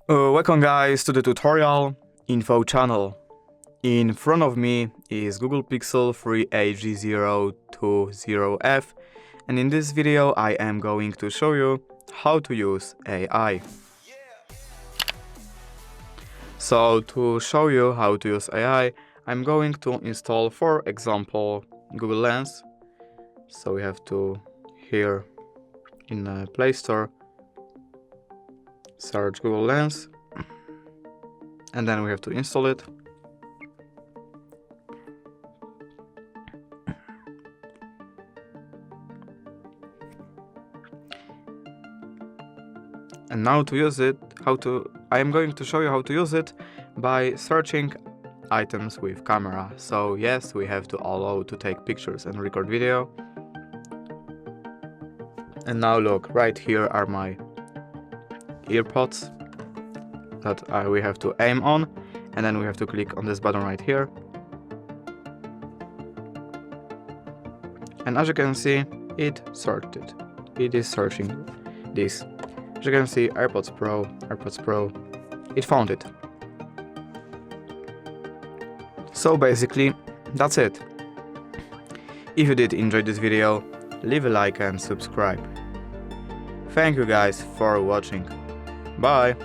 Welcome guys to the tutorial info channel. In front of me is Google Pixel 3 AG020F, and in this video I am going to show you how to use AI. So to show you how to use AI, I'm going to install, for example, Google Lens. So we have to here in the Play Store search Google Lens, and then we have to install it. And now to use it, I am going to show you how to use it by searching items with camera. So yes, we have to allow to take pictures and record video. And now look, right here are my earpods that we have to aim on, and then we have to click on this button right here. And as you can see, it sorted. It is searching this. As you can see, AirPods Pro, it found it. So basically, that's it. If you did enjoy this video, leave a like and subscribe. Thank you guys for watching. Bye!